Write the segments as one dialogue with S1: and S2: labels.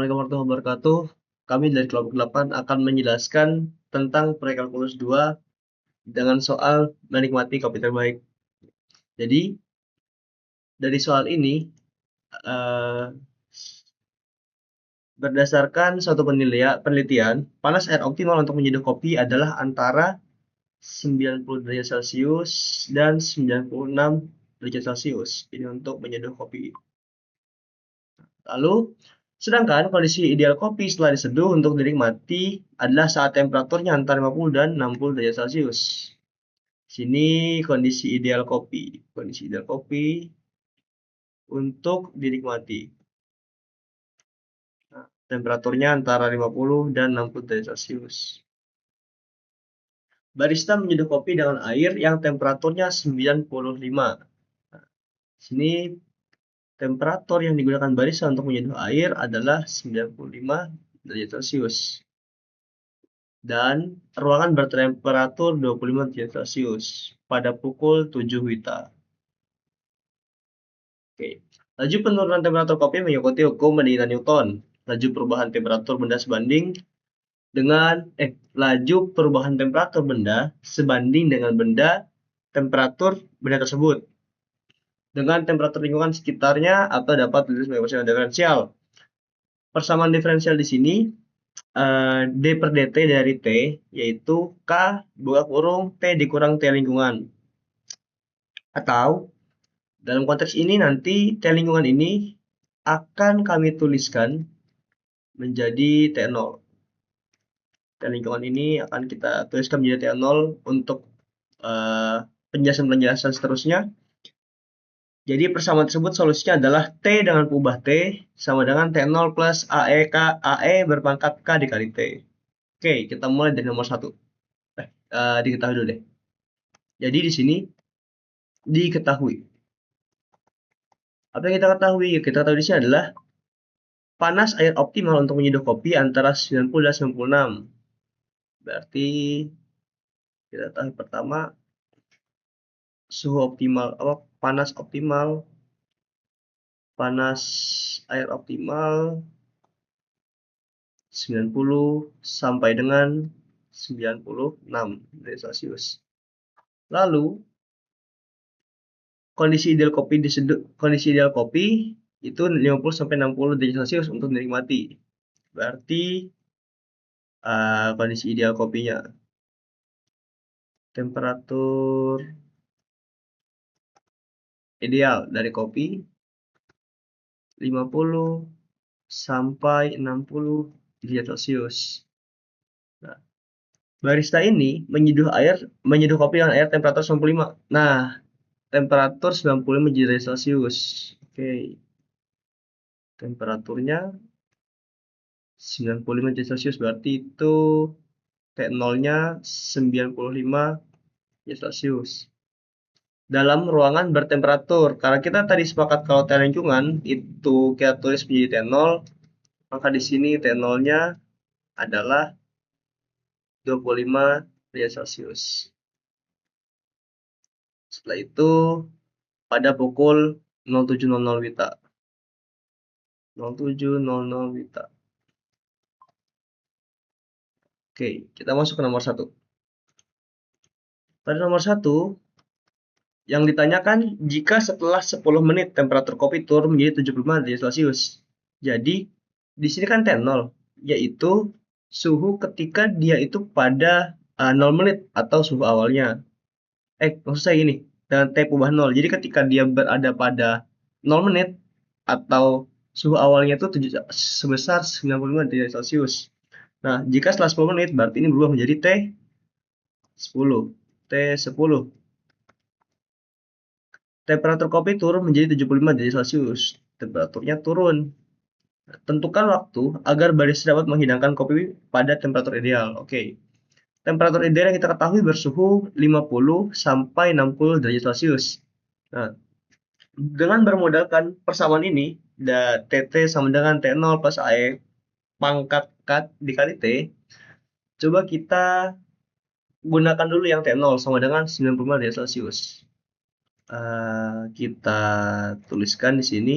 S1: Assalamualaikum warahmatullahi wabarakatuh. Kami dari kelompok 8 akan menjelaskan tentang prekalkulus 2 dengan soal menikmati kopi terbaik. Jadi, dari soal ini, eh, berdasarkan suatu penelitian, panas air optimal untuk menyeduh kopi adalah antara 90 derajat Celcius dan 96 derajat Celcius. Ini untuk menyeduh kopi. Lalu, sedangkan kondisi ideal kopi setelah diseduh untuk dinikmati adalah saat temperaturnya antara 50 dan 60 derajat Celcius. Sini kondisi ideal kopi. Kondisi ideal kopi untuk dinikmati. Nah, temperaturnya antara 50 dan 60 derajat Celcius. Barista menyeduh kopi dengan air yang temperaturnya 95. Nah, sini temperatur yang digunakan barista untuk menyeduh air adalah 95 derajat Celcius. Dan ruangan bertemperatur 25 derajat Celcius pada pukul 7 WITA. Oke. Laju penurunan temperatur kopi mengikuti hukum pendinginan Newton. Laju perubahan temperatur benda sebanding dengan laju perubahan temperatur benda sebanding dengan temperatur benda tersebut dengan temperatur lingkungan sekitarnya atau dapat ditulis sebagai persamaan diferensial. Persamaan diferensial di sini d per dt dari T yaitu K buka kurung T dikurang T lingkungan. Atau dalam konteks ini nanti T lingkungan ini akan kami tuliskan menjadi T0. T lingkungan ini akan kita tuliskan menjadi T0 untuk penjelasan-penjelasan seterusnya. Jadi persamaan tersebut solusinya adalah T dengan pengubah T sama dengan T0 plus AE berpangkat K dikali T. Oke, kita mulai dari nomor 1. Diketahui dulu deh. Jadi di sini diketahui. Apa yang kita ketahui? Kita ketahui di sini adalah panas air optimal untuk menyeduh kopi antara 90 dan 96. Berarti kita tahu pertama suhu optimal panas air optimal 90 sampai dengan 96 derajat Celcius. Lalu kondisi ideal kopi itu 50 sampai 60 derajat Celcius untuk dinikmati. Berarti kondisi ideal kopinya temperatur ideal dari kopi 50 sampai 60 derajat Celcius. Nah, barista ini menyeduh kopi dengan air temperatur 95. Nah, temperatur 95 derajat Celcius. Oke. Temperaturnya 95 derajat Celcius berarti itu T0-nya 95 derajat Celcius. Dalam ruangan bertemperatur. Karena kita tadi sepakat kalau T lingkungan itu kita tulis menjadi T0, maka di sini T0-nya adalah 25 derajat Celcius. Setelah itu pada pukul 07.00 WITA. 07.00 WITA. Oke, kita masuk ke nomor 1. Pada nomor 1, yang ditanyakan jika setelah 10 menit temperatur kopi turun menjadi 75 derajat Celcius. Jadi, di sini kan T0, yaitu suhu ketika dia itu pada 0 menit atau suhu awalnya. Maksud saya gini, dengan T perubahan 0. Jadi ketika dia berada pada 0 menit atau suhu awalnya itu sebesar 95 derajat Celcius. Nah, jika setelah 10 menit berarti ini berubah menjadi T10. T10. Temperatur kopi turun menjadi 75 derajat Celcius. Temperaturnya turun. Tentukan waktu agar barista dapat menghidangkan kopi pada temperatur ideal. Oke. Temperatur ideal yang kita ketahui bersuhu 50 sampai 60 derajat Celcius. Nah, dengan bermodalkan persamaan ini, TT sama dengan T0 plus AE pangkat K dikali T, coba kita gunakan dulu yang T0 sama dengan 95 derajat Celcius. Kita tuliskan di sini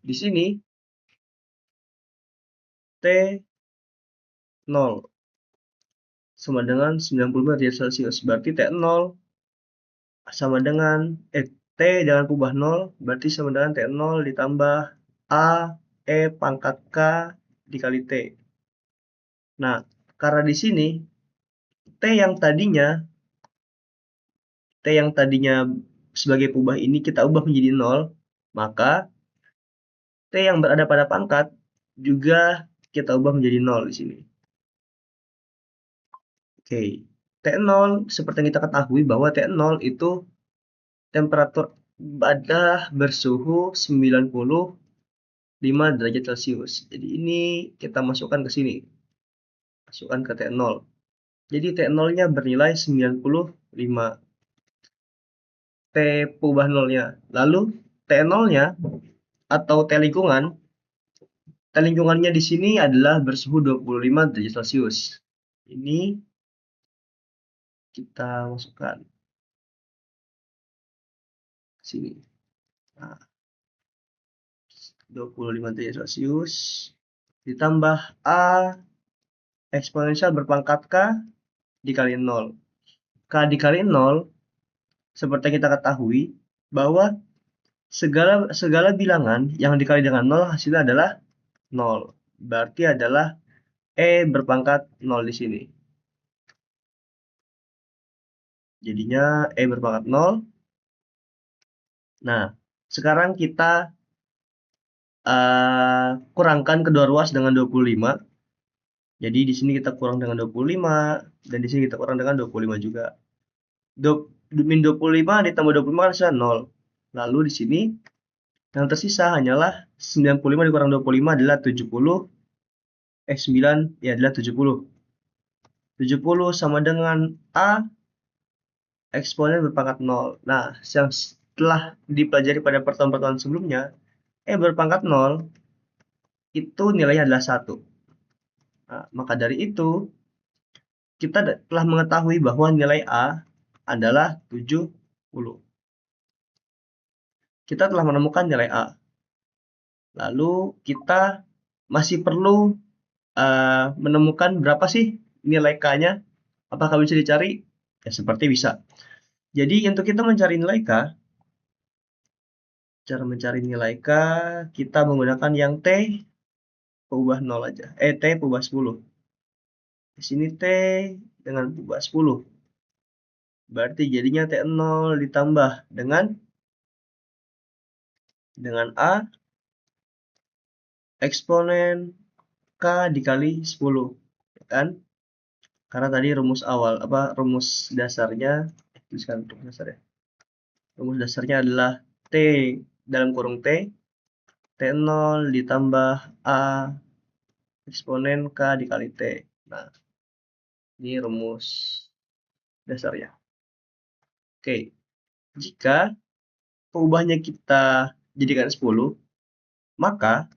S1: Di sini T0 sama dengan 95 derajat Celcius. Berarti T0 sama dengan T jangan ubah 0, berarti sama dengan T0 ditambah A E pangkat K dikali T. Nah, karena di sini T yang tadinya sebagai peubah ini kita ubah menjadi 0, maka T yang berada pada pangkat juga kita ubah menjadi 0 di sini. Oke, T0 seperti yang kita ketahui bahwa T0 itu temperatur wadah bersuhu 95 derajat Celcius. Jadi ini kita masukkan ke sini. Masukkan ke T0. Jadi T0-nya bernilai 95. T peubah 0-nya. Lalu T0-nya atau T lingkungannya di sini adalah bersuhu 25 derajat Celcius. Ini kita masukkan ke sini. Nah, 25 derajat Celcius ditambah A eksponensial berpangkat K dikali 0. K dikali 0 seperti kita ketahui bahwa segala bilangan yang dikali dengan 0 hasilnya adalah 0. Berarti adalah E berpangkat 0 di sini. Jadinya E berpangkat 0. Nah, sekarang kita kurangkan kedua ruas dengan 25. Jadi di sini kita kurang dengan 25 dan di sini kita kurang dengan 25 juga. Min 25 ditambah 25 kan hasilnya 0. Lalu di sini yang tersisa hanyalah 95 dikurang 25 adalah 70. 9 ya adalah 70. 70 sama dengan A eksponen berpangkat 0. Nah, yang setelah dipelajari pada pertemuan-pertemuan sebelumnya, E berpangkat 0 itu nilainya adalah 1. Nah, maka dari itu kita telah mengetahui bahwa nilai A adalah 70. Kita telah menemukan nilai A. Lalu kita masih perlu menemukan berapa sih nilai K-nya. Apakah bisa dicari? Ya, seperti bisa. Jadi untuk kita mencari nilai K, cara mencari nilai K, kita menggunakan yang T peubah 0 aja. T peubah 10. Di sini T dengan peubah 10. Berarti jadinya T0 ditambah dengan A eksponen K dikali 10. Ya kan? Karena tadi rumus dasarnya, tuliskan rumus dasarnya. Rumus dasarnya adalah T dalam kurung T0 ditambah A eksponen K dikali T. Nah, ini rumus dasarnya. Oke, jika peubahnya kita jadikan 10, maka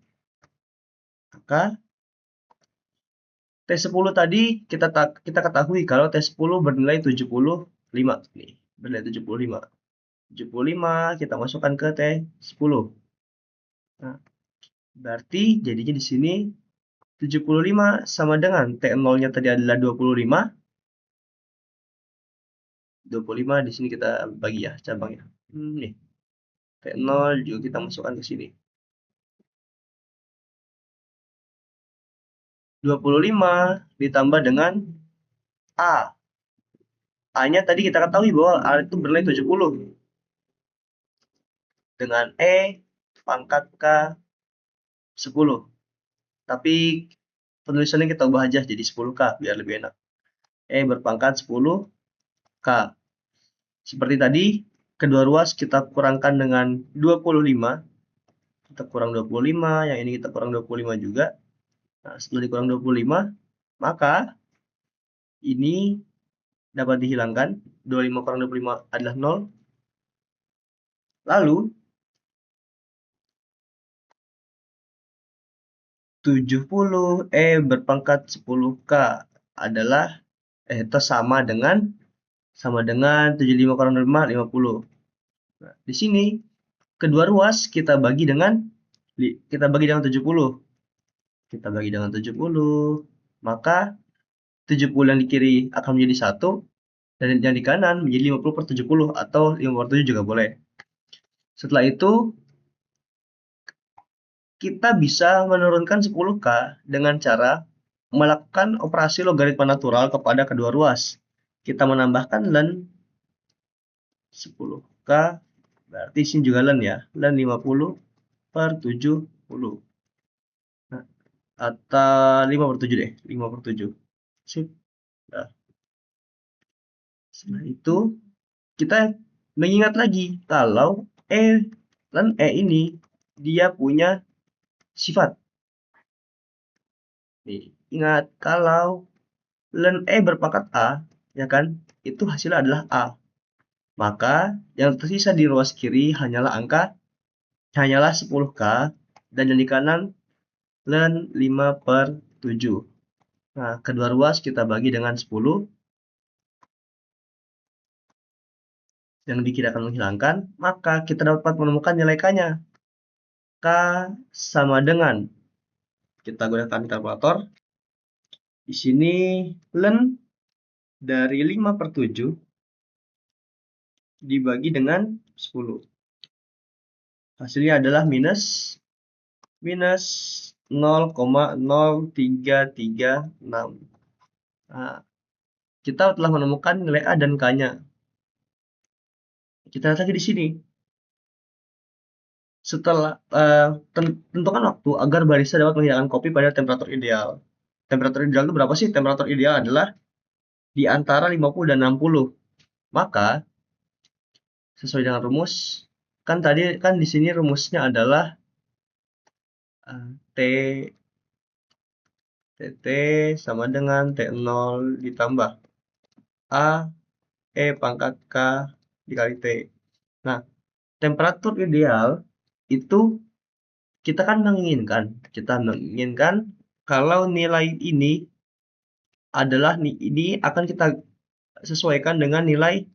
S1: T10 tadi kita ketahui kalau T10 bernilai 75 nih, bernilai 75. 75 kita masukkan ke T10. Nah, berarti jadinya di sini 75 sama dengan T0-nya tadi adalah 25. 25 di sini kita bagi ya cabangnya. Nih. T0 juga kita masukkan ke sini. 25 ditambah dengan A. A-nya tadi kita ketahui bahwa A itu bernilai 70. Dengan E pangkat K 10. Tapi penulisannya kita ubah aja jadi 10K biar lebih enak. E berpangkat 10K. Seperti tadi, kedua ruas kita kurangkan dengan 25. Kita kurang 25, yang ini kita kurang 25 juga. Nah, setelah dikurang 25, maka ini dapat dihilangkan. 25 kurang 25 adalah 0. Lalu 70 E berpangkat 10K adalah itu sama dengan 75 kurang 5, 50. Nah, di sini kedua ruas kita bagi dengan Kita bagi dengan 70. Kita bagi dengan 70. Maka 70 yang di kiri akan menjadi 1. Dan yang di kanan menjadi 50/70 atau 5/7 juga boleh. Setelah itu, kita bisa menurunkan 10K dengan cara melakukan operasi logaritma natural kepada kedua ruas. Kita menambahkan len 10K, berarti sini juga len ya, len 50/70. Nah, atau 5/7 deh, 5/7. Sip. Nah, setelah itu, kita mengingat lagi kalau len ini dia punya sifat. Nih, ingat kalau len berpangkat A, ya kan, itu hasilnya adalah A. Maka yang tersisa di ruas kiri hanyalah 10K, dan yang di kanan len 5/7. Nah, kedua ruas kita bagi dengan 10. Yang di kiri akan menghilangkan, maka kita dapat menemukan nilai K-nya. K sama dengan, kita gunakan kalkulator. Di sini len dari 5/7 dibagi dengan 10. Hasilnya adalah minus 0,0336. Nah, kita telah menemukan nilai A dan K-nya. Kita lihat lagi di sini. Setelah tentukan waktu agar barista dapat menghilangkan kopi pada temperatur ideal. Temperatur ideal itu berapa sih? Temperatur ideal adalah di antara 50 dan 60. Maka sesuai dengan rumus, kan tadi kan di sini rumusnya adalah T TT sama dengan T0 ditambah A pangkat K dikali T. Nah, temperatur ideal itu kita menginginkan kalau nilai ini akan kita sesuaikan dengan nilai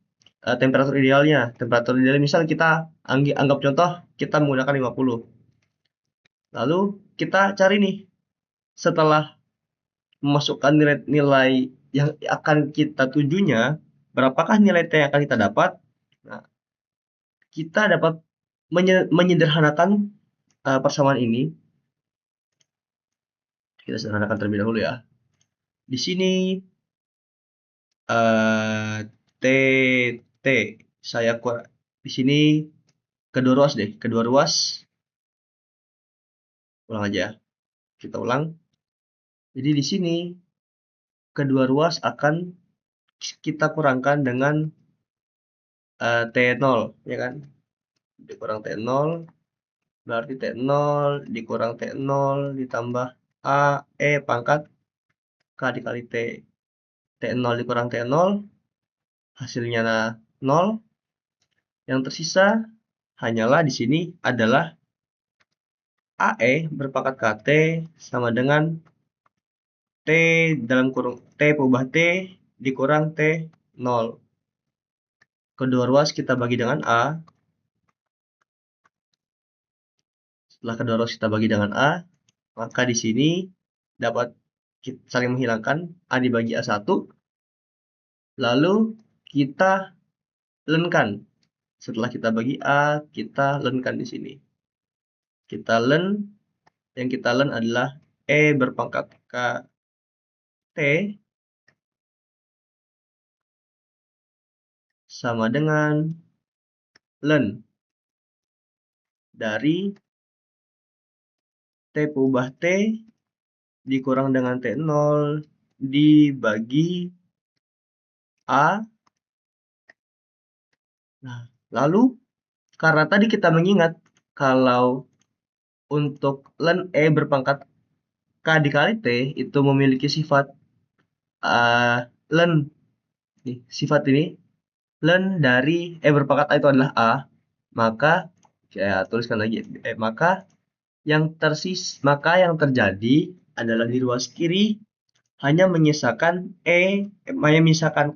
S1: temperatur idealnya. Temperatur ideal misal kita anggap contoh kita menggunakan 50. Lalu kita cari nih, setelah memasukkan nilai yang akan kita tujunya, berapakah nilai T yang akan kita dapat? Nah, kita dapat menyederhanakan persamaan ini. Kita sederhanakan terlebih dahulu ya. Di sini TT saya di sini kedua ruas ulang aja. Kita ulang. Jadi di sini kedua ruas akan kita kurangkan dengan T0, ya kan? Dikurang T0 berarti T0 dikurang T0 ditambah A pangkat K dikali T. T0 dikurang T0 hasilnya 0. Yang tersisa hanyalah di sini adalah AE berpangkat KT sama dengan T dalam kurung T pengubah T dikurang T0. Kedua ruas kita bagi dengan A. Setelah kedua ruas kita bagi dengan A, maka di sini dapat saling menghilangkan A dibagi A1. Lalu kita lenkan. Setelah kita bagi A, kita lenkan di sini. Yang kita len adalah berpangkat KT sama dengan len dari T pengubah T dikurang dengan T0 dibagi A. Nah, lalu karena tadi kita mengingat kalau untuk len berpangkat K dikali T itu memiliki sifat len sifat ini len dari berpangkat A itu adalah A, maka saya tuliskan lagi maka yang terjadi adalah di ruas kiri hanya menyisakan K menyisakan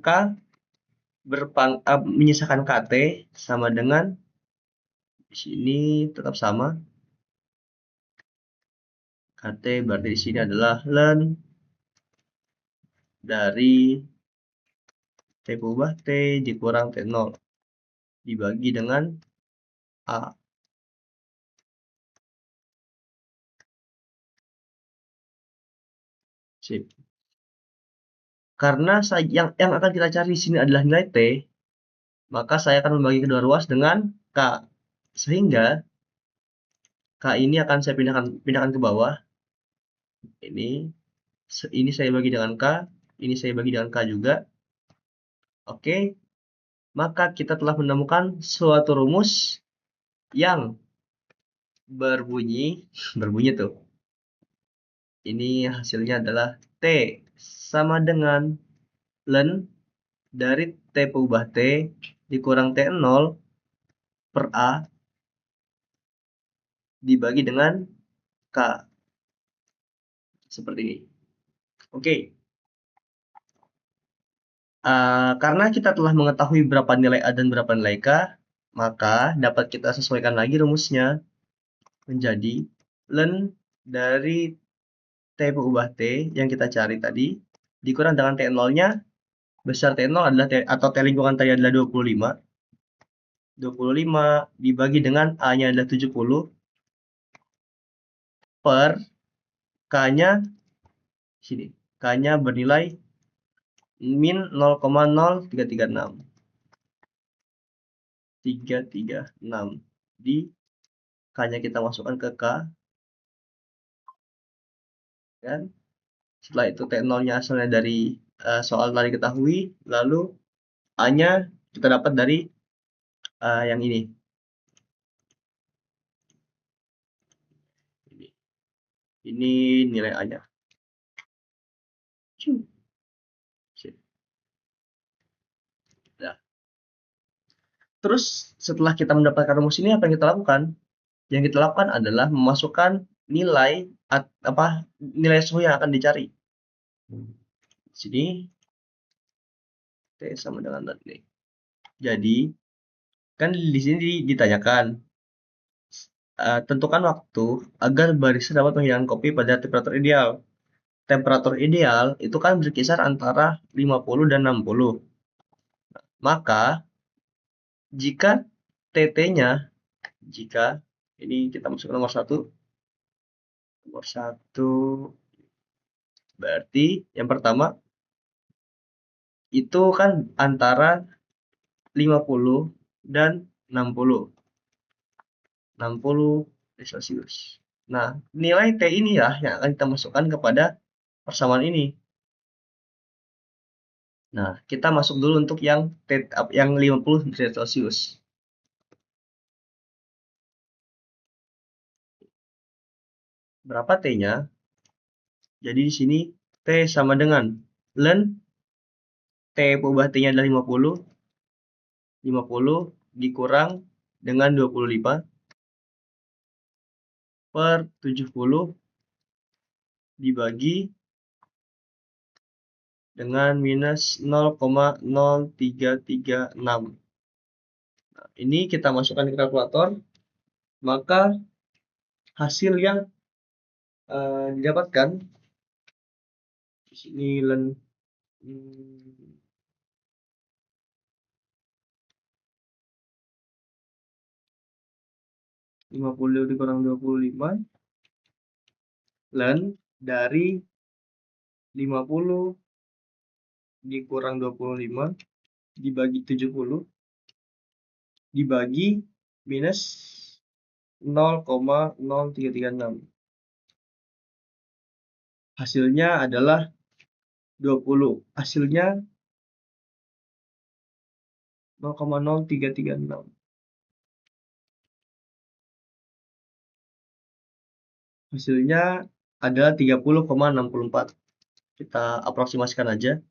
S1: KT sama dengan di sini tetap sama KT berarti di sini adalah len dari T berubah T dikurang T0 dibagi dengan A. Sip. Karena yang akan kita cari di sini adalah nilai T, maka saya akan membagi kedua ruas dengan K. Sehingga K ini akan saya pindahkan ke bawah. Ini saya bagi dengan K, ini saya bagi dengan K juga. Oke. Maka kita telah menemukan suatu rumus yang berbunyi tuh. Ini hasilnya adalah T sama dengan len dari T berubah T dikurang T0 per A dibagi dengan K. Seperti ini. Oke. Karena kita telah mengetahui berapa nilai A dan berapa nilai K, maka dapat kita sesuaikan lagi rumusnya menjadi len dari T berubah T yang kita cari tadi dikurang dengan T0-nya. Besar T0 adalah atau T lingkungan tadi adalah 25. 25 dibagi dengan A-nya adalah 70 per K-nya sini. K-nya bernilai min 0,0336. 336 di K-nya kita masukkan ke K, kan? Setelah itu T0-nya asalnya dari soal tadi ketahui, lalu A-nya kita dapat dari yang ini. Ini nilai A-nya. Nah. Terus setelah kita mendapatkan rumus ini, apa yang kita lakukan? Yang kita lakukan adalah memasukkan nilai nilai suhu yang akan dicari. Di sini T sama dengan tadi. Jadi kan di sini ditanyakan tentukan waktu agar barista dapat menghidangkan kopi pada temperatur ideal. Temperatur ideal itu kan berkisar antara 50 dan 60. Maka jika TT-nya, jika ini kita masuk ke nomor 1. Nomor 1 berarti yang pertama itu kan antara 50 dan 60. 60 Celsius. Nah, nilai T inilah yang akan kita masukkan kepada persamaan ini. Nah, kita masuk dulu untuk yang 50 derajat Celcius. Berapa T-nya? Jadi di sini T sama dengan len T berubah T-nya adalah 50. 50 dikurang dengan 25 per 70 dibagi dengan minus 0,0336. Nah, ini kita masukkan ke kalkulator, maka hasil yang didapatkan di sini len 50 dikurang 25 len dari 50 dikurang 25 dibagi 70 dibagi minus 0,0336. Hasilnya adalah 20. Hasilnya 0,0336. Hasilnya adalah 30,64. Kita aproksimasikan aja.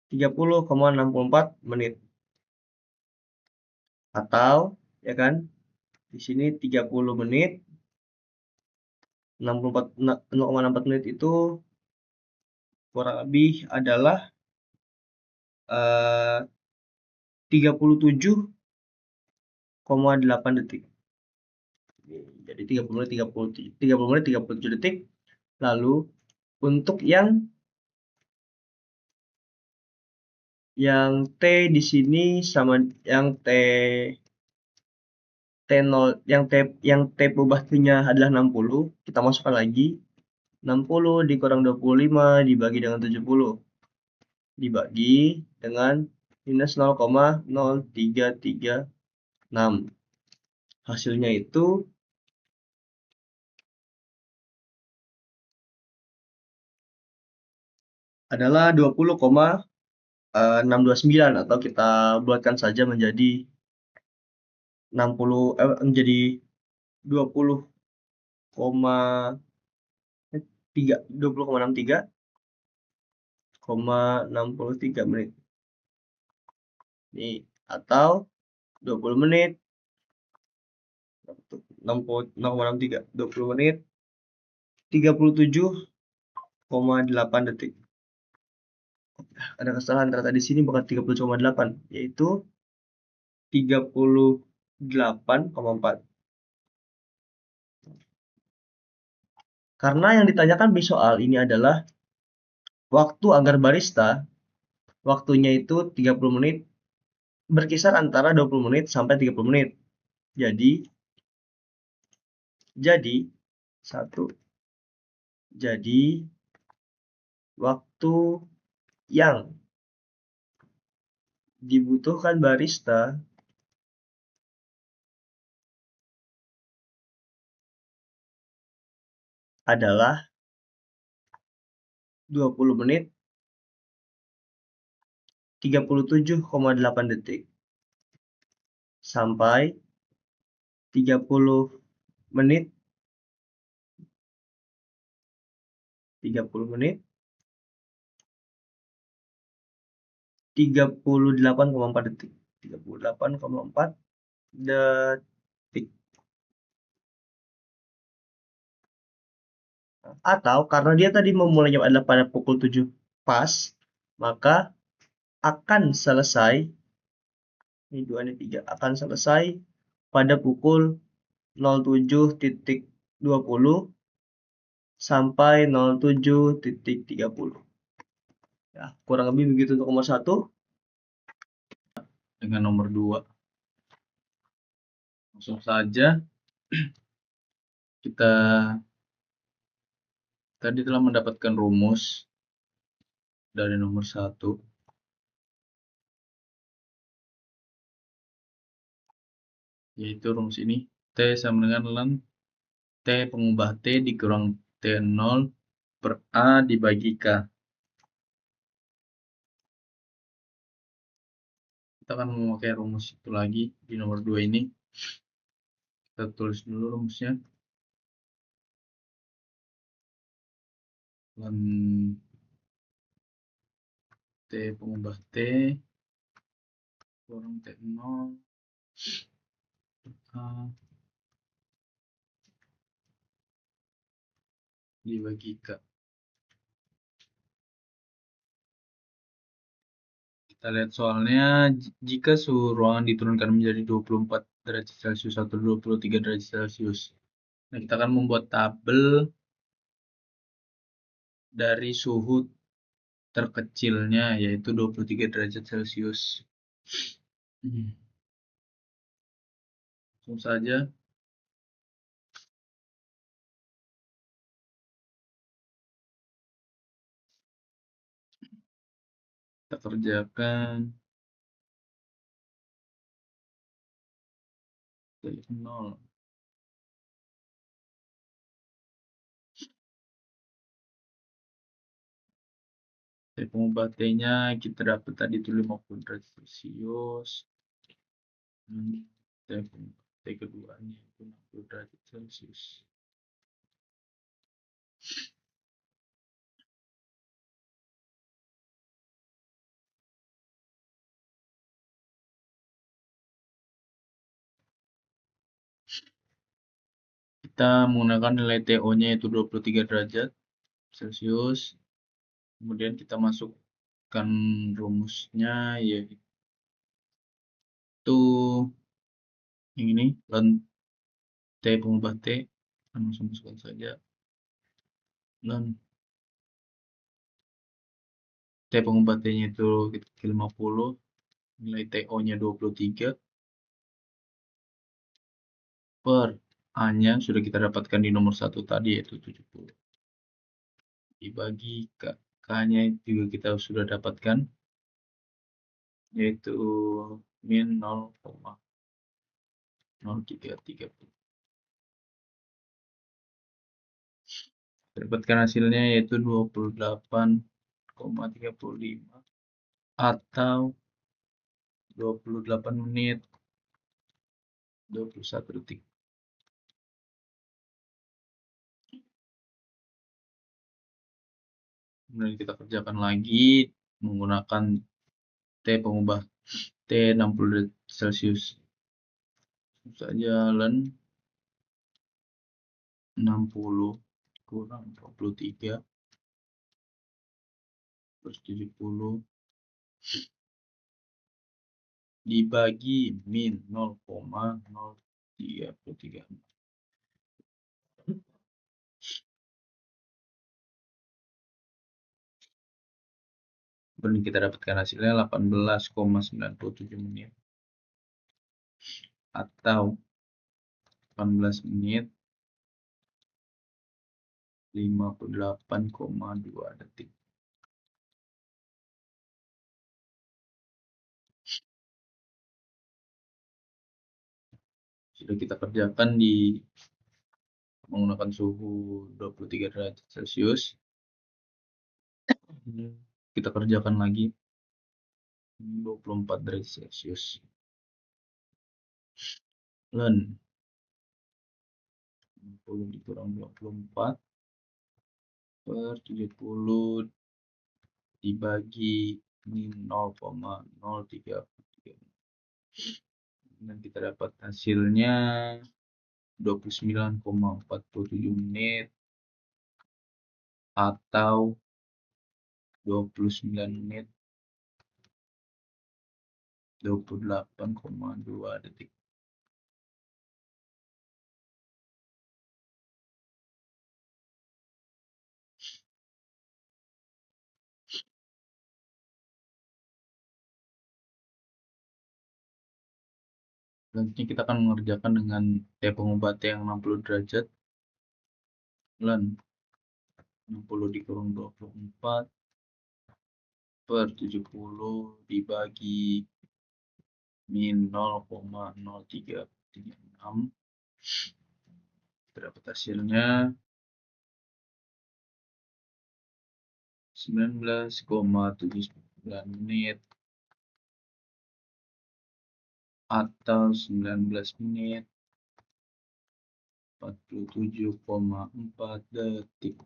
S1: 30,64 menit. Atau ya kan? Di sini 30 menit 0,64 menit itu kurang lebih adalah 37,8 detik. Jadi 30 menit 37 detik Lalu untuk yang T di sini sama yang T0 T berubah T-nya adalah 60, kita masukkan lagi 60 dikurang 25 dibagi dengan 70 dibagi dengan minus 0,0336. Hasilnya itu adalah 20,629 atau kita buatkan saja menjadi 20,63 menit. Ini atau 20 menit 0,63 20 menit 37,8 detik. Ada kesalahan ternyata di sini bukan 30,8 yaitu 38,4. Karena yang ditanyakan di soal ini adalah waktu agar barista, waktunya itu 30 menit, berkisar antara 20 menit sampai 30 menit. Jadi waktu yang dibutuhkan barista adalah 20 menit 37,8 detik sampai 30 menit 38,4 detik. 38,4 detik. Atau karena dia tadi memulainya adalah pada pukul 7 pas, maka akan selesai ini 2 ini 3 akan selesai pada pukul 07.20 sampai 07.30. Ya, kurang lebih begitu untuk nomor 1.
S2: Dengan nomor 2 langsung saja kita tadi telah mendapatkan rumus dari nomor 1, yaitu rumus ini, T sama dengan ln T pengubah T dikurang T0 per A dibagi K. Kita akan memakai rumus itu lagi di nomor 2 ini. Kita tulis dulu rumusnya. Ln T pengubah T kurang T0 A dibagi K. Kita lihat soalnya, jika suhu ruangan diturunkan menjadi 24 derajat Celcius atau 23 derajat Celcius. Nah, kita akan membuat tabel dari suhu terkecilnya, yaitu 23 derajat Celcius. Langsung saja. Kita kerjakan. Dari 0. Dari pengubah T-nya kita dapat tadi itu 50 derajat Celcius. T keduanya itu 60 derajat Celcius. Kita menggunakan nilai TO-nya yaitu 23 derajat Celcius. Kemudian kita masukkan rumusnya yaitu yang ini, ln T pengubah T. Kita langsung masukkan saja. dan T pengubah T-nya itu kita ke 50, nilai TO-nya 23, per A-nya sudah kita dapatkan di nomor 1 tadi, yaitu 70. Dibagi K-nya juga kita sudah dapatkan, yaitu min 0,0330. Dapatkan hasilnya yaitu 28,35 atau 28 menit 21 detik. Kemudian kita kerjakan lagi menggunakan T pengubah T 60 derajat Celcius. Jalan 60 kurang 23 plus 70 dibagi min 0,0333. Kemudian kita dapatkan hasilnya 18,97 menit atau 18 menit 58,2 detik. Sudah kita kerjakan di menggunakan suhu 23 derajat Celcius. Kita kerjakan lagi 24 derajat Celcius. Dan 60 dikurang 24 per 70 dibagi min 0,033. Dan kita dapat hasilnya 29,47 menit atau 29 menit 28,2 detik. Selanjutnya kita akan mengerjakan dengan T pengubah T yang 60 derajat. Dan 60 dikurang 24 per 70 dibagi min 0,0336. Terdapat hasilnya 19,79 menit atau 19 menit 47,4 detik.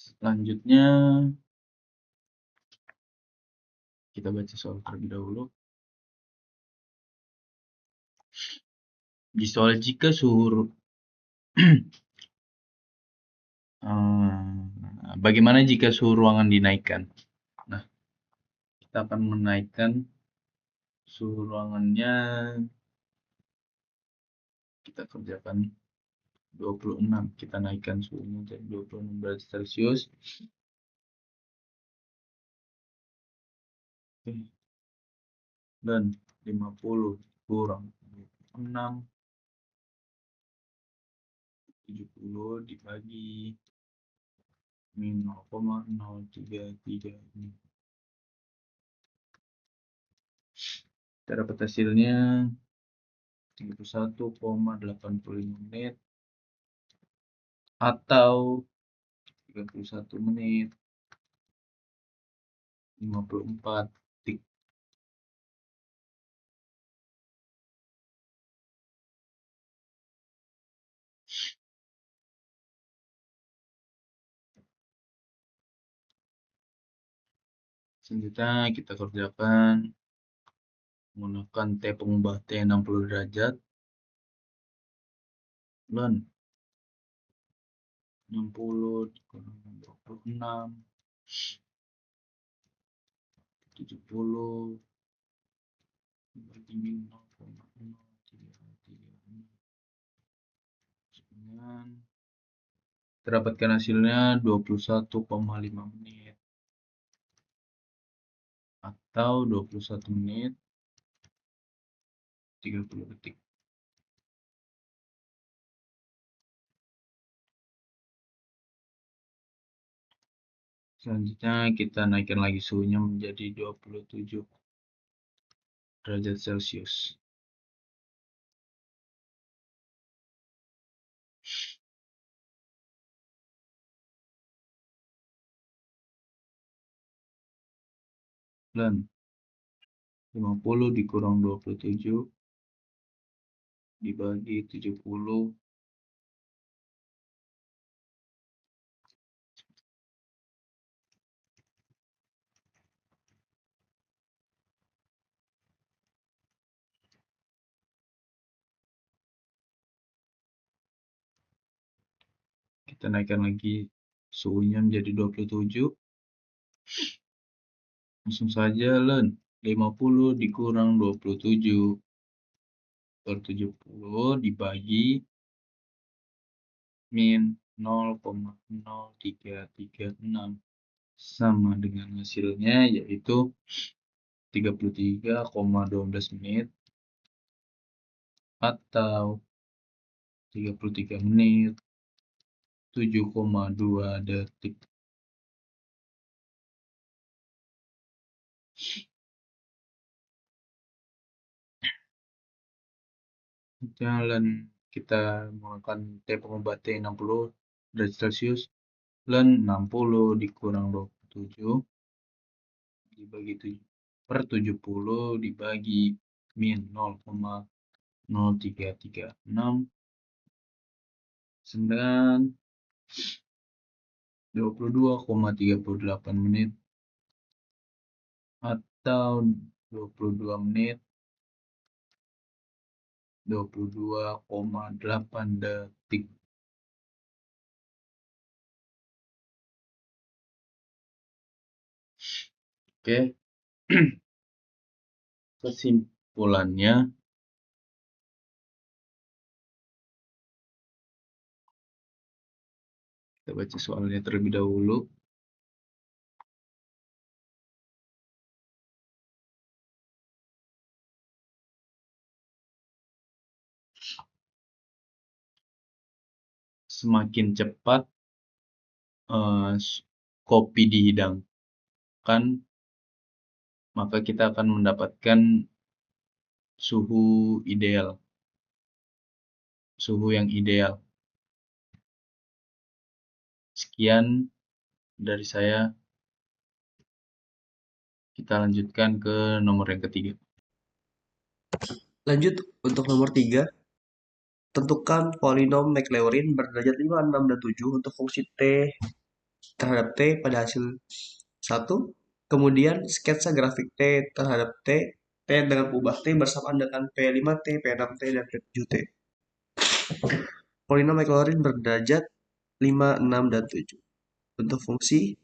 S2: Selanjutnya kita baca soal terlebih dahulu. Di soal jika suhu bagaimana jika suhu ruangan dinaikkan? Nah, kita akan menaikkan suhu ruangannya. Kita kerjakan 26. Kita naikkan suhunya jadi 26 derajat Celcius. Dan 50 kurang 6, 70 dibagi min 0,033. Kita dapat hasilnya 31,85 menit atau 31 menit 54 detik. Selanjutnya kita kerjakan menggunakan T pengubah T 60 derajat. Dan 60 dikurang 26 70 dibagi min 0,0336 dengan terdapatkan hasilnya 21,5 menit atau 21 menit 30 detik. Selanjutnya kita naikkan lagi suhunya menjadi 27 derajat Celcius. Dan 50 dikurang 27 dibagi 70 kita naikkan lagi suhunya menjadi 27. Langsung saja Len, 50 dikurang 27 per 70 dibagi min 0,0336 sama dengan hasilnya yaitu 33,12 menit atau 33 menit 7,2 detik. Jalan kita menggunakan T pengubah T 60 derajat Celcius. Len 60 dikurang 27 dibagi 7 per 70 dibagi min 0,0336 dengan 22,38 menit atau 22 menit 22,8 detik. Oke, kesimpulannya kita baca soalnya terlebih dahulu. Semakin cepat kopi dihidangkan, maka kita akan mendapatkan suhu yang ideal. Sekian dari saya. Kita lanjutkan ke nomor yang ketiga.
S1: Lanjut untuk nomor 3. Tentukan polinom Maclaurin berderajat 5, 6, dan 7 untuk fungsi T terhadap T pada hasil 1. Kemudian sketsa grafik T terhadap T dengan ubah T bersamaan dengan P5T, P6T, dan P7T. Polinom Maclaurin berderajat 5, 6, dan 7 untuk fungsi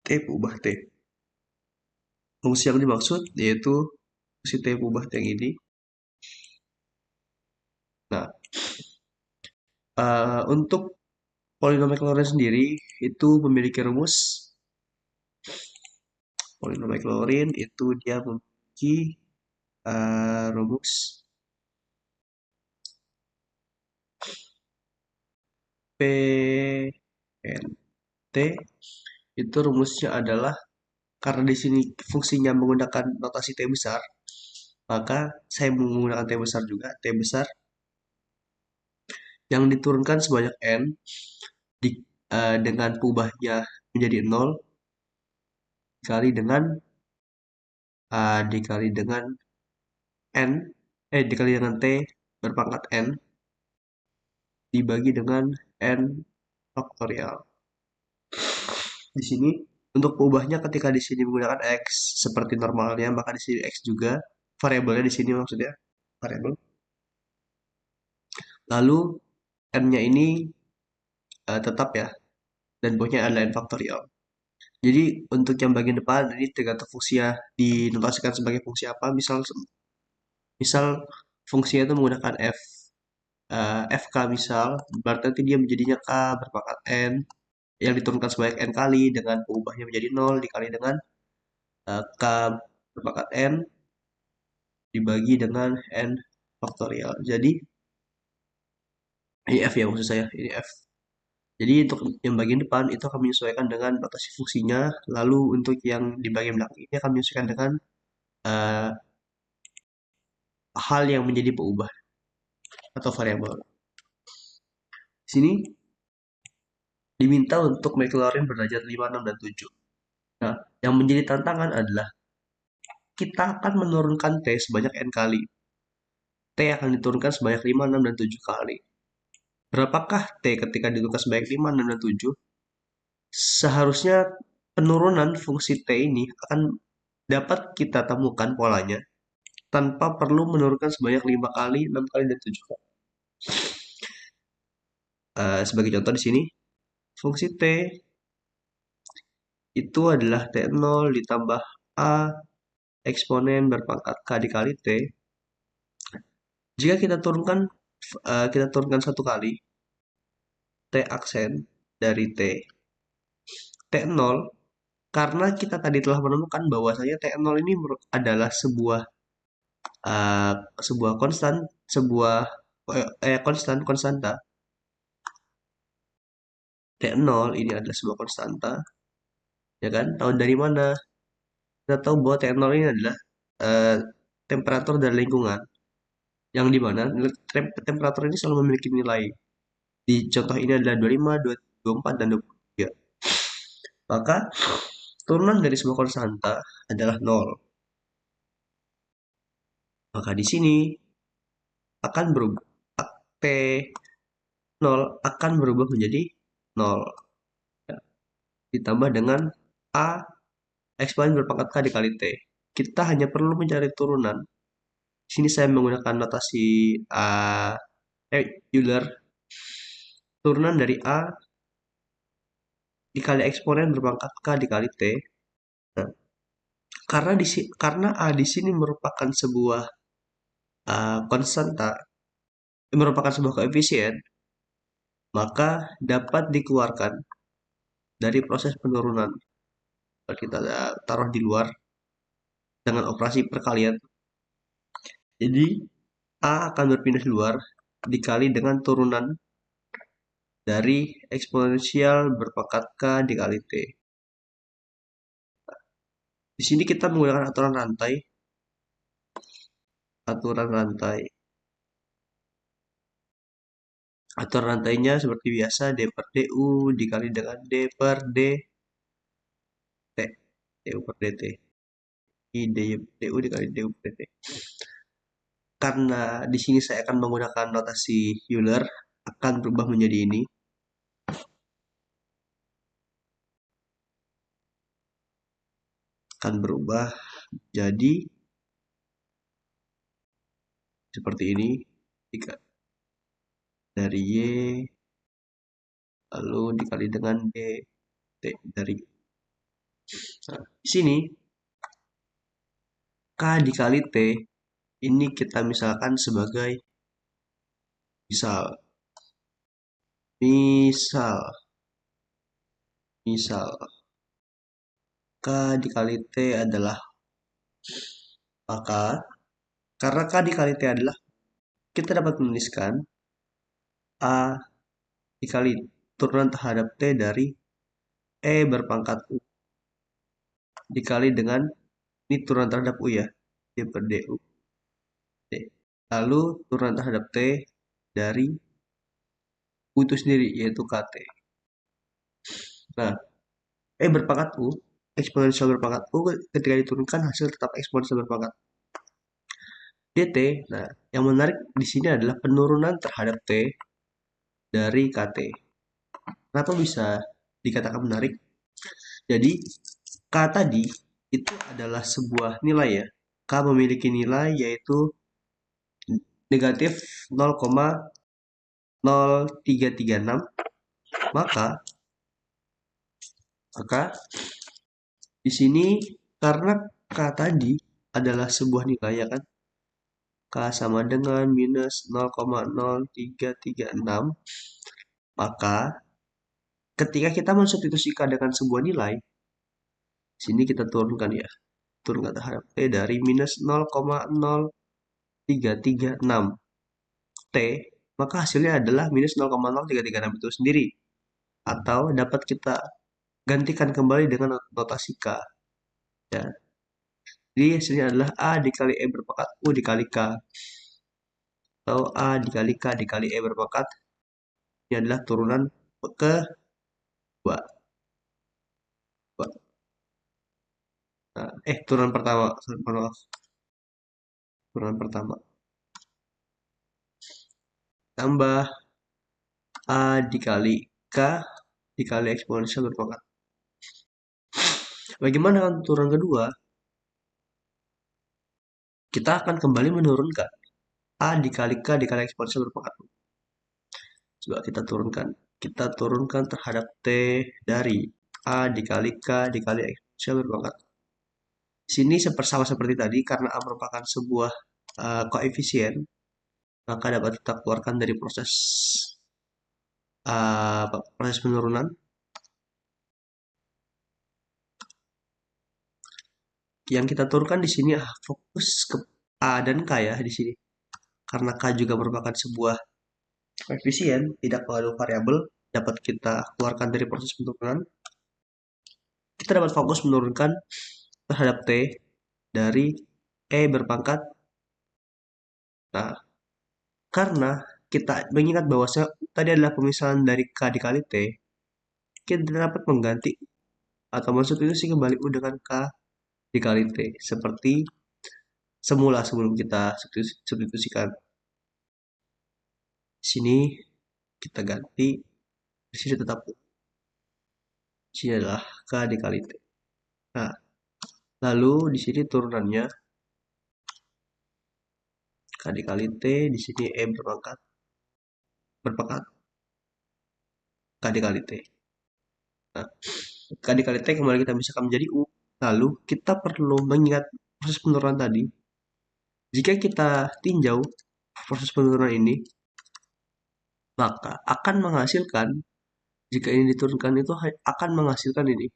S1: T ubah T. Fungsi yang dimaksud yaitu fungsi T ubah T yang ini. Nah, untuk polinom Maclaurin sendiri itu memiliki rumus. Polinom Maclaurin itu dia memiliki rumus PNT. Itu rumusnya adalah karena di sini fungsinya menggunakan notasi T besar, maka saya menggunakan T besar juga. T besar yang diturunkan sebanyak N dengan peubahnya menjadi 0 dikali dengan N dikali dengan T berpangkat N dibagi dengan N faktorial. Di sini untuk peubahnya ketika di sini menggunakan X seperti normalnya, maka di sini X juga variabelnya di sini maksudnya variabel. Lalu N-nya ini tetap ya, dan pokoknya adalah N faktorial. Jadi untuk yang bagian depan ini tergantung fungsinya dinotasikan sebagai fungsi apa. Misal fungsinya itu menggunakan FK misal, berarti nanti dia menjadinya K berpangkat N yang diturunkan sebanyak N kali dengan pengubahnya menjadi 0 dikali dengan K berpangkat N dibagi dengan N faktorial. Jadi ini F ya maksud saya, ini F. Jadi untuk yang bagian depan itu akan menyesuaikan dengan notasi fungsinya, lalu untuk yang di bagian belakang ini akan menyesuaikan dengan eh, hal yang menjadi pengubah atau variabel. Di sini diminta untuk maclaurin berderajat 5, 6, dan 7. Nah, yang menjadi tantangan adalah kita akan menurunkan T sebanyak N kali. T akan diturunkan sebanyak 5, 6, dan 7 kali. Berapakah T ketika diturunkan sebanyak 5, 6, dan 7? Seharusnya penurunan fungsi T ini akan dapat kita temukan polanya tanpa perlu menurunkan sebanyak 5 kali, 6 kali, dan 7 kali. Sebagai contoh di sini, fungsi T itu adalah T0 ditambah A eksponen berpangkat K dikali T. Jika kita turunkan satu kali T aksen dari T0, karena kita tadi telah menemukan bahwasanya T0 ini adalah uh, sebuah konstan, sebuah konstanta. T0 ini adalah sebuah konstanta, ya kan? Tahu dari mana? Kita tahu bahwa T0 ini adalah uh, temperatur dari lingkungan, yang dimana temperatur ini selalu memiliki nilai. Di contoh ini adalah 25, 24, dan 23. Maka turunan dari sebuah konstanta adalah 0. Maka di sini akan berubah T0 akan berubah menjadi 0. Ditambah dengan A eksponen berpangkat K dikali T. Kita hanya perlu mencari turunan. Di sini saya menggunakan notasi Euler. Turunan dari A dikali eksponen berpangkat K dikali T. Nah, karena A di sini merupakan sebuah konstanta, merupakan sebuah koefisien, maka dapat dikeluarkan dari proses penurunan. Kita taruh di luar dengan operasi perkalian. Jadi A akan berpindah keluar dikali dengan turunan dari eksponensial berpangkat K dikali T. Di sini kita menggunakan aturan rantai. Aturan rantai. Aturan rantainya seperti biasa D per DU dikali dengan D per D T. DU per DT. DU dikali DU per DT. Karena di sini saya akan menggunakan notasi Euler, akan berubah menjadi ini. Akan berubah jadi seperti ini. Dari Y lalu dikali dengan D T dari. Nah, di sini K dikali T ini kita misalkan sebagai misal K dikali T adalah, maka karena K dikali T adalah, kita dapat menuliskan A dikali turunan terhadap T dari E berpangkat U dikali dengan ini turunan terhadap U ya, D per DU. D. Lalu turunan terhadap T dari U itu sendiri, yaitu KT. Nah, E berpangkat U, eksponensial berpangkat U ketika diturunkan hasil tetap eksponensial berpangkat dt. Nah, yang menarik di sini adalah penurunan terhadap T dari KT. Kenapa bisa dikatakan menarik? Jadi, K tadi itu adalah sebuah nilai ya. K memiliki nilai yaitu negatif 0,0336. Maka Di sini karena K tadi adalah sebuah nilai ya kan. K sama dengan minus 0,0336. Maka ketika kita mensubstitusi K dengan sebuah nilai, sini kita turunkan ya. Turunkan terhadap T dari minus 0,0336 T, maka hasilnya adalah minus 0,0336 itu sendiri. Atau dapat kita gantikan kembali dengan notasi K. Ya. Jadi hasilnya adalah A dikali E berpangkat U dikali K. Atau A dikali K dikali E berpangkat. Ini adalah turunan kedua. Nah, turunan pertama. Maaf. Turunan pertama. Tambah A dikali K dikali eksponensial berpangkat. Bagaimana dengan turunan kedua? Kita akan kembali menurunkan A dikali K dikali eksponensial berpangkat. Coba kita turunkan. Kita turunkan terhadap T dari A dikali K dikali eksponensial berpangkat. Sini sama seperti tadi, karena A merupakan sebuah koefisien, maka dapat kita keluarkan dari proses penurunan. Yang kita turunkan di sini fokus ke A dan K ya di sini. Karena K juga merupakan sebuah koefisien, tidak mengandung variabel, dapat kita keluarkan dari proses penurunan. Kita dapat fokus menurunkan terhadap T dari E berpangkat. Nah, karena kita mengingat bahwa tadi adalah pemisahan dari K dikali T, kita dapat mengganti atau mensubstitusi kembali U dengan K dikali T. Seperti semula sebelum kita substitusikan. Sini kita ganti, di sini tetap U. Sini adalah K dikali T. Nah, lalu di sini turunannya K dikali T, di sini E berpangkat K dikali T. Nah, K dikali T kembali kita misalkan menjadi U. Lalu kita perlu mengingat proses penurunan tadi. Jika kita tinjau proses penurunan ini, maka akan menghasilkan, jika ini diturunkan itu akan menghasilkan ini.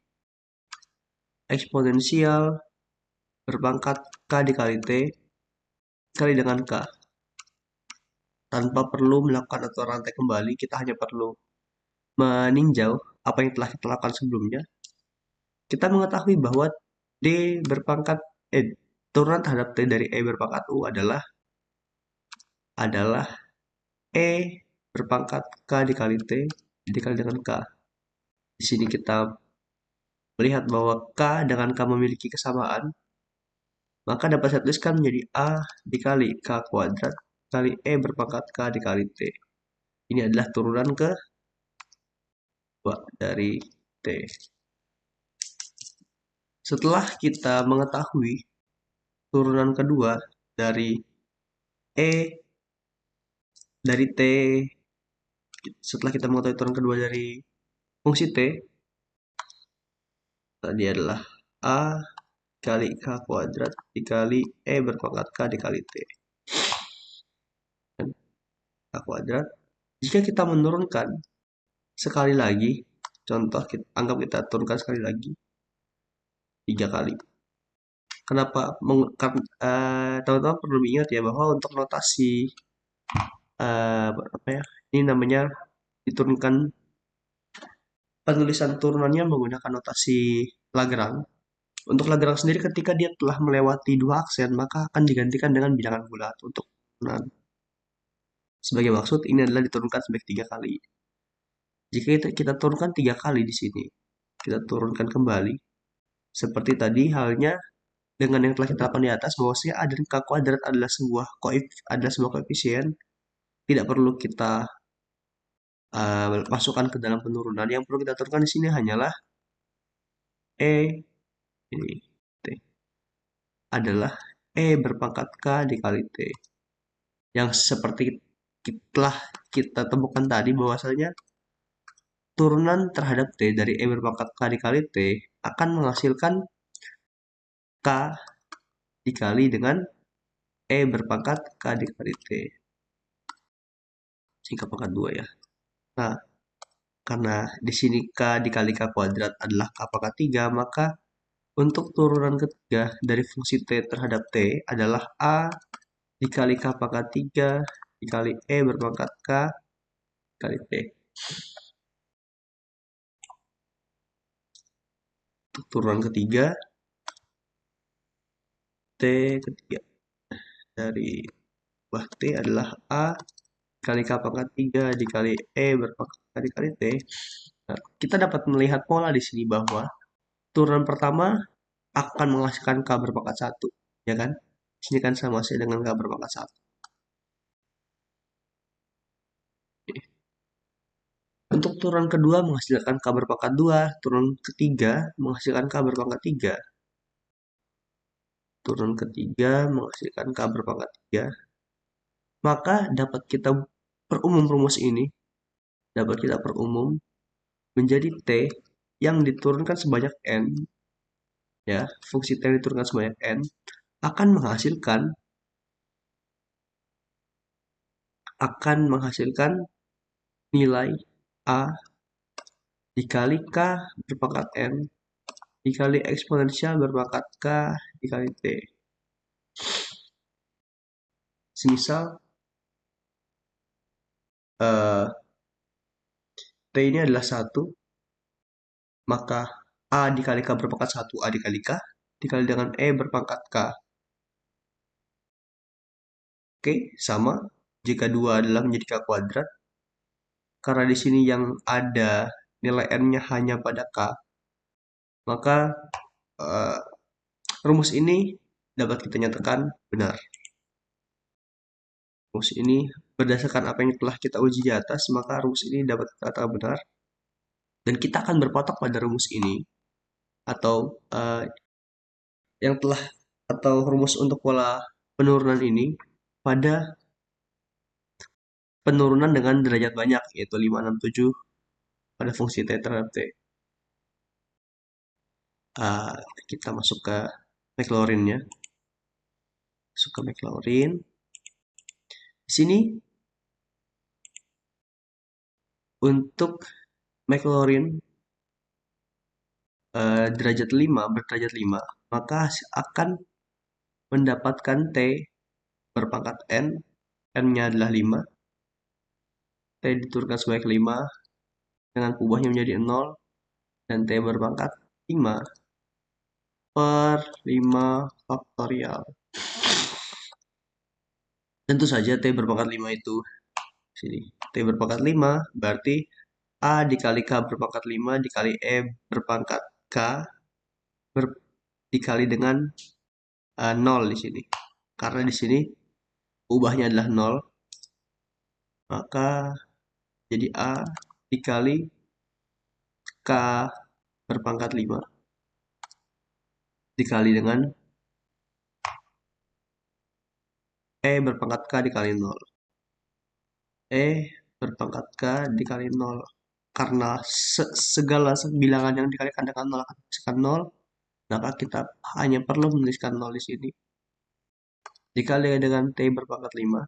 S1: Eksponensial berpangkat K dikali T kali dengan K. Tanpa perlu melakukan aturan rantai kembali, kita hanya perlu meninjau apa yang telah kita lakukan sebelumnya. Kita mengetahui bahwa D berpangkat turunan terhadap T dari E berpangkat U adalah E berpangkat K dikali T dikali dengan K. Di sini kita melihat bahwa K dengan K memiliki kesamaan, maka dapat saya tuliskan menjadi A dikali K kuadrat kali E berpangkat K dikali T. Ini adalah turunan kedua dari T. Setelah kita mengetahui turunan kedua dari E dari T, setelah kita mengetahui turunan kedua dari fungsi T, tadi adalah A kali K kuadrat dikali E berpangkat K dikali T. K kuadrat. Jika kita menurunkan sekali lagi, contoh anggap kita turunkan sekali lagi, 3 kali. Kenapa? Teman-teman perlu ingat ya bahwa untuk notasi ini namanya diturunkan, penulisan turunannya menggunakan notasi Lagrange. Untuk Lagrange sendiri ketika dia telah melewati 2 aksen maka akan digantikan dengan bilangan bulat untuk turunan. Sebagai maksud ini adalah diturunkan sebanyak 3 kali. Jika kita turunkan 3 kali di sini, kita turunkan kembali. Seperti tadi halnya dengan yang telah kita lakukan di atas, bahwasanya A dan K kuadrat adalah sebuah koefisien, tidak perlu kita masukkan ke dalam penurunan. Yang perlu kita turunkan di sini hanyalah E ini T adalah E berpangkat K dikali T. Yang seperti telah kita temukan tadi bahwasanya turunan terhadap T dari E berpangkat K dikali T akan menghasilkan K dikali dengan E berpangkat K dikali T. Singkat pangkat 2 ya. Nah, karena di sini K dikali K kuadrat adalah K pangkat 3, maka untuk turunan ketiga dari fungsi T terhadap T adalah A dikali K pangkat 3 dikali E berpangkat K dikali T. Untuk turunan ketiga, T ketiga dari buah T adalah A dikali K pangkat 3 dikali E berpangkat K dikali T. Nah, kita dapat melihat pola di sini bahwa turunan pertama akan menghasilkan K berpangkat 1, ya kan? Di sini kan sama saja dengan K berpangkat 1. Untuk turunan kedua menghasilkan K berpangkat 2, turunan ketiga menghasilkan K berpangkat 3. Turunan ketiga menghasilkan K berpangkat 3. Maka dapat kita perumum rumus ini, dapat kita perumum menjadi T yang diturunkan sebanyak N, ya, fungsi T yang diturunkan sebanyak N, akan menghasilkan nilai A dikali K berpangkat N dikali eksponensial berpangkat K dikali T. Semisal T ini adalah 1, maka A dikali K berpangkat 1, A dikali K, dikali dengan E berpangkat K. Oke, sama. Jika 2 adalah menjadi K kuadrat, karena di sini yang ada nilai N-nya hanya pada K, maka rumus ini dapat kita nyatakan benar. Rumus ini berdasarkan apa yang telah kita uji di atas, maka rumus ini dapat kita katakan benar. Dan kita akan berpatok pada rumus ini atau yang telah atau rumus untuk pola penurunan ini pada penurunan dengan derajat banyak, yaitu 5, 6, 7 pada fungsi T terhadap T. Kita masuk ke Maclaurin-nya. Masuk ke Maclaurin. Di sini untuk Maclaurin derajat 5 berderajat 5, maka akan mendapatkan T berpangkat N, N-nya adalah 5, T diturunkan sebagai 5 dengan kubahnya menjadi 0, dan T berpangkat 5 per 5 faktorial. Tentu saja T berpangkat 5 itu sini. T berpangkat 5 berarti A dikali K berpangkat 5 dikali E berpangkat K dikali dengan 0 di sini. Karena di sini ubahnya adalah 0, maka jadi A dikali K berpangkat 5 dikali dengan E berpangkat K dikali 0. E berpangkat K dikali 0. Karena segala bilangan yang dikalikan dengan 0 akan menghasilkan 0, maka kita hanya perlu menuliskan 0 di sini. Dikali dengan T berpangkat 5.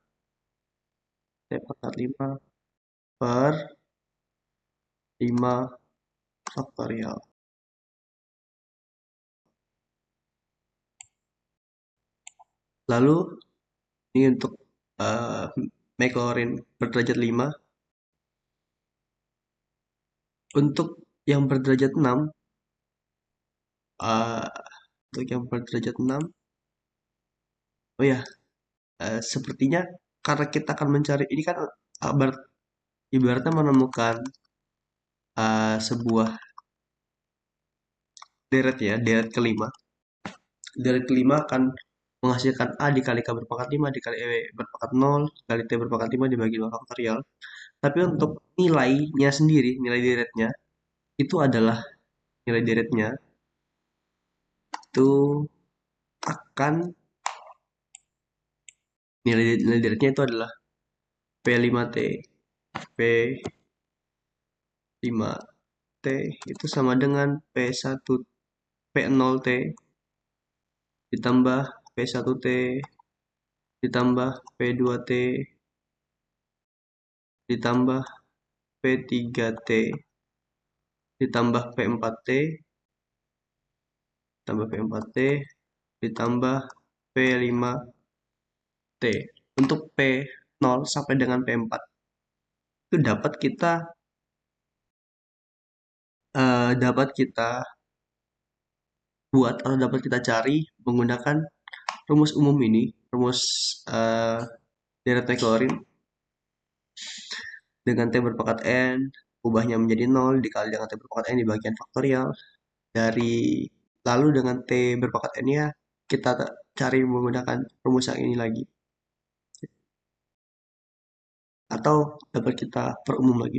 S1: T berpangkat 5 per 5 faktorial. Lalu ini untuk Maclaurin berderajat 5. Untuk yang berderajat 6, oh ya, sepertinya karena kita akan mencari ini kan ibaratnya menemukan sebuah deret ya, deret kelima. Deret kelima akan menghasilkan A dikali K berpangkat 5 dikali E berpangkat 0 dikali T berpangkat 5 dibagi 2 faktorial. Tapi untuk nilainya sendiri, nilai deretnya itu adalah nilai deretnya itu akan nilai deretnya itu adalah P5T. P5T itu sama dengan P0T ditambah P1T ditambah P2T ditambah P3T ditambah P4T ditambah P4T ditambah P5T. Untuk P0 sampai dengan P4 itu dapat kita buat atau dapat kita cari menggunakan rumus umum ini, rumus deret klorin dengan T berpangkat N, ubahnya menjadi 0 dikali dengan T berpangkat N dibagikan faktorial. Lalu dengan T berpangkat N ya, kita cari menggunakan rumus yang ini lagi. Atau dapat kita perumum lagi.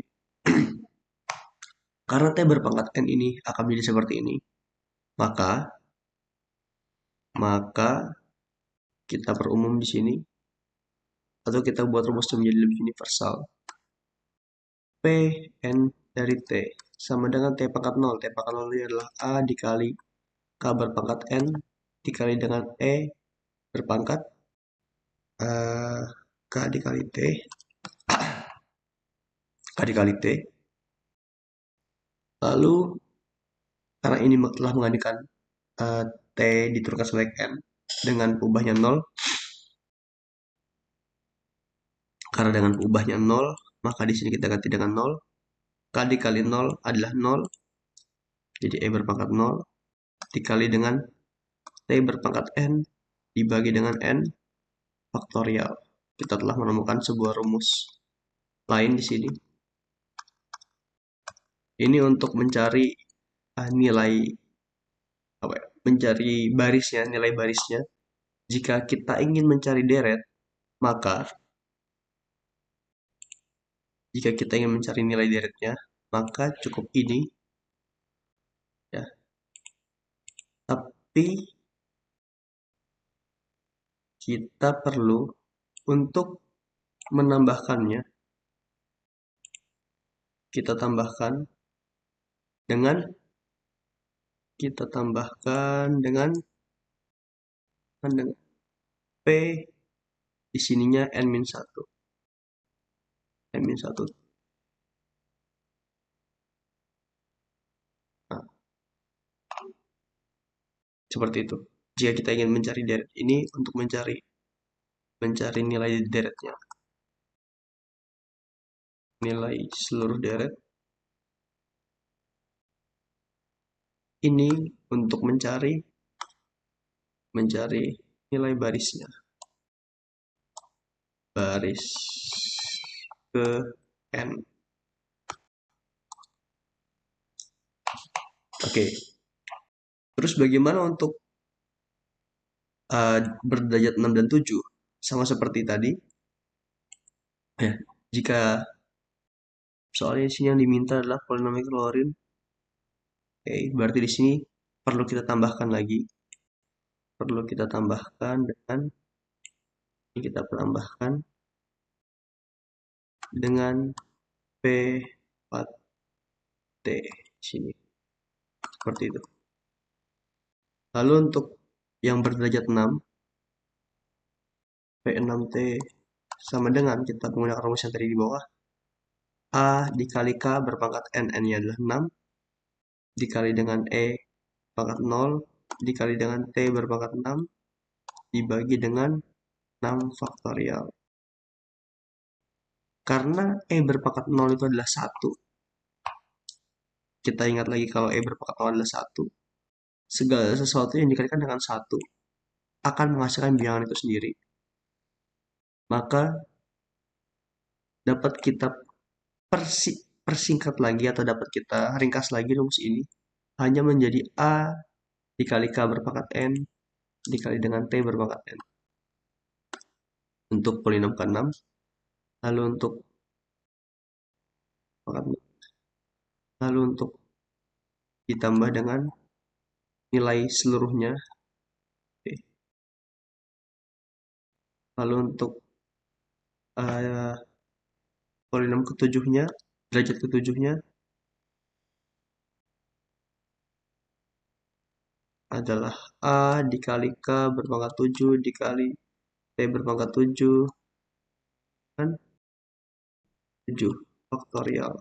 S1: Karena T berpangkat N ini akan menjadi seperti ini, maka kita perumum di sini, atau kita buat rumusnya menjadi lebih universal. Pn dari T sama dengan T pangkat 0. T pangkat 0 ini adalah A dikali K berpangkat N dikali dengan E berpangkat K dikali T lalu karena ini telah menggantikan T diturunkan sebagai N dengan peubahnya 0, karena dengan peubahnya 0 maka di sini kita ganti dengan 0. K dikali 0 adalah 0, jadi E berpangkat 0 dikali dengan T berpangkat N dibagi dengan N faktorial. Kita telah menemukan sebuah rumus lain di sini. Ini untuk mencari mencari barisnya, nilai barisnya. Jika kita ingin mencari deret, maka nilai deretnya, maka cukup ini. Ya. Tapi kita perlu untuk menambahkannya. Kita tambahkan dengan P di sininya N-1. N-1. Nah, seperti itu. Jika kita ingin mencari deret ini untuk mencari nilai deretnya. Nilai seluruh deret. Ini untuk mencari nilai barisnya. Baris ke N. Oke. Terus bagaimana untuk berderajat 6 dan 7? Sama seperti tadi. Ya, jika soalnya di sini yang diminta adalah polinomial klorin. Oke, berarti di sini perlu kita tambahkan lagi. Perlu kita tambahkan dengan ini, kita tambahkan dengan P4T sini. Seperti itu. Lalu untuk yang berderajat 6, P6T sama dengan kita menggunakan rumus yang tadi di bawah. A dikali K berpangkat N, N-nya adalah 6, dikali dengan E pangkat 0, dikali dengan T berpangkat 6, dibagi dengan 6 faktorial. Karena E berpangkat 0 itu adalah 1. Kita ingat lagi kalau E berpangkat 0 adalah 1. Segala sesuatu yang dikalikan dengan 1 akan menghasilkan bilangan itu sendiri. Maka dapat kita persingkat lagi atau dapat kita ringkas lagi rumus ini hanya menjadi A dikali K berpangkat N dikali dengan T berpangkat N untuk polinom ke-6. Lalu untuk ditambah dengan nilai seluruhnya. Oke. Lalu untuk polinom ke-7-nya, derajat ke-7-nya adalah A dikali K berpangkat 7 dikali T berpangkat 7 kan 7 faktorial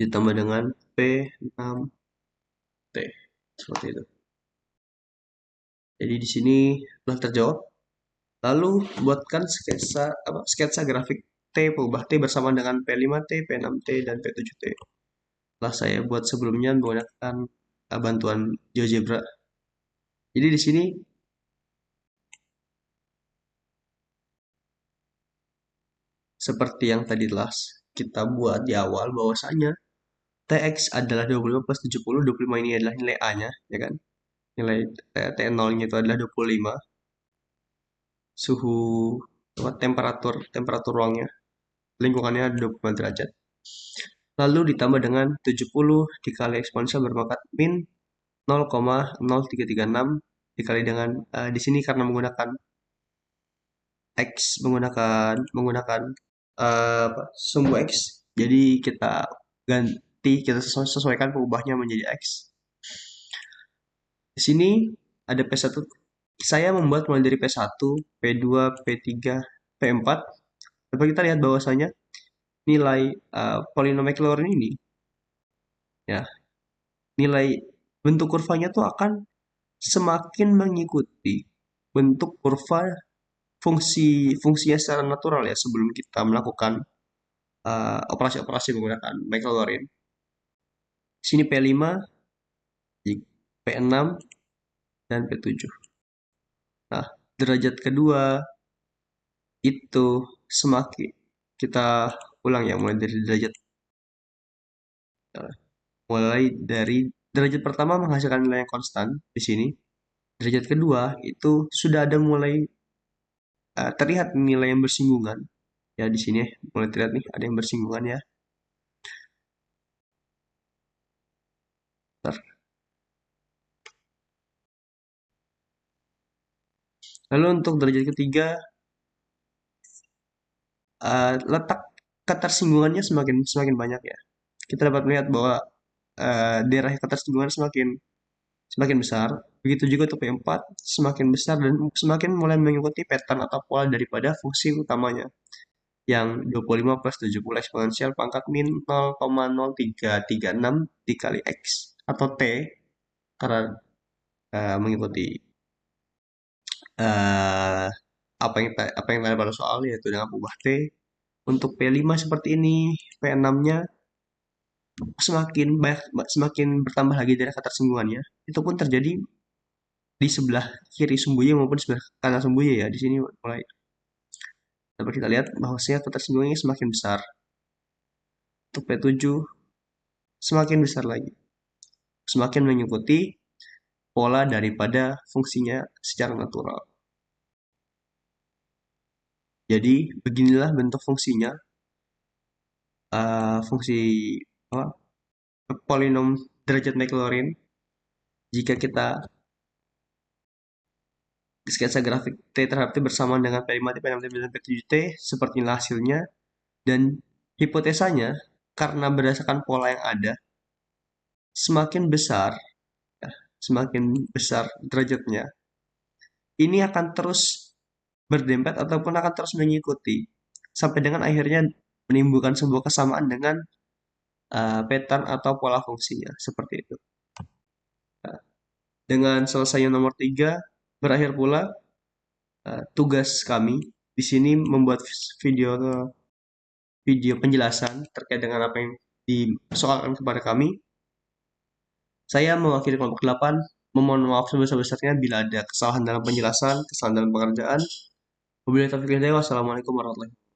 S1: ditambah dengan P6T seperti itu. Jadi di sini telah terjawab. Lalu buatkan sketsa grafik T berubah T bersama dengan P5T, P6T, dan P7T. Telah saya buat sebelumnya menggunakan bantuan GeoGebra. Jadi di sini seperti yang tadi telah kita buat di awal bahwasanya Tx adalah 25 plus 70, 25 ini adalah nilai A-nya, ya kan? Nilai T0-nya itu adalah 25. Suhu temperatur ruangnya, lingkungannya 25 derajat. Lalu ditambah dengan 70 dikali eksponensial berpangkat min 0,0336 dikali dengan di sini karena menggunakan X menggunakan sumbu X. Jadi kita sesuaikan pengubahnya menjadi X. Di sini ada P1. Saya membuat mulai dari P1, P2, P3, P4. Dapat kita lihat bahwasanya nilai polinom Maclaurin ini ya, nilai bentuk kurvanya tuh akan semakin mengikuti bentuk kurva fungsinya secara natural ya sebelum kita melakukan operasi-operasi menggunakan Maclaurin. Sini P5, P6, dan P7. Nah, derajat kedua itu semakin kita ulang ya mulai dari derajat pertama menghasilkan nilai yang konstan di sini. Derajat kedua itu sudah ada mulai terlihat nilai yang bersinggungan. Ya di sini mulai terlihat nih ada yang bersinggungan ya. Bentar. Lalu untuk derajat ketiga letak ketersinggungannya semakin banyak ya. Kita dapat melihat bahwa daerah ketersinggungan semakin besar. Begitu juga untuk P4 semakin besar dan semakin mulai mengikuti pattern atau pola daripada fungsi utamanya yang 25 plus 70 eksponensial pangkat min 0,0336 dikali X atau T karena mengikuti apa yang ada pada soal yaitu dengan ubah T. Untuk P5 seperti ini, P6-nya semakin bertambah lagi dari ketersinggungannya. Itu pun terjadi di sebelah kiri sumbunya maupun di sebelah kanan sumbunya ya. Di sini mulai dapat kita lihat bahwasanya ketersinggungannya semakin besar. Untuk P7 semakin besar lagi. Semakin mengikuti pola daripada fungsinya secara natural. Jadi beginilah bentuk fungsinya. Fungsi polinom derajat Maclaurin jika kita sketsa grafik T terhadap T bersamaan dengan P5T, P6T, dan P7T seperti inilah hasilnya. Dan hipotesanya karena berdasarkan pola yang ada semakin besar derajatnya ini akan terus berdempet ataupun akan terus mengikuti sampai dengan akhirnya menimbulkan sebuah kesamaan dengan pattern atau pola fungsinya seperti itu. Dengan selesainya nomor 3 berakhir pula tugas kami di sini membuat video penjelasan terkait dengan apa yang disoalkan kepada kami. Saya mewakili kelompok 8 memohon maaf sebesar-besarnya bila ada kesalahan dalam penjelasan, kesalahan dalam pengerjaan. Wabillahi taufiq wal hidayah. Wassalamualaikum warahmatullahi wabarakatuh.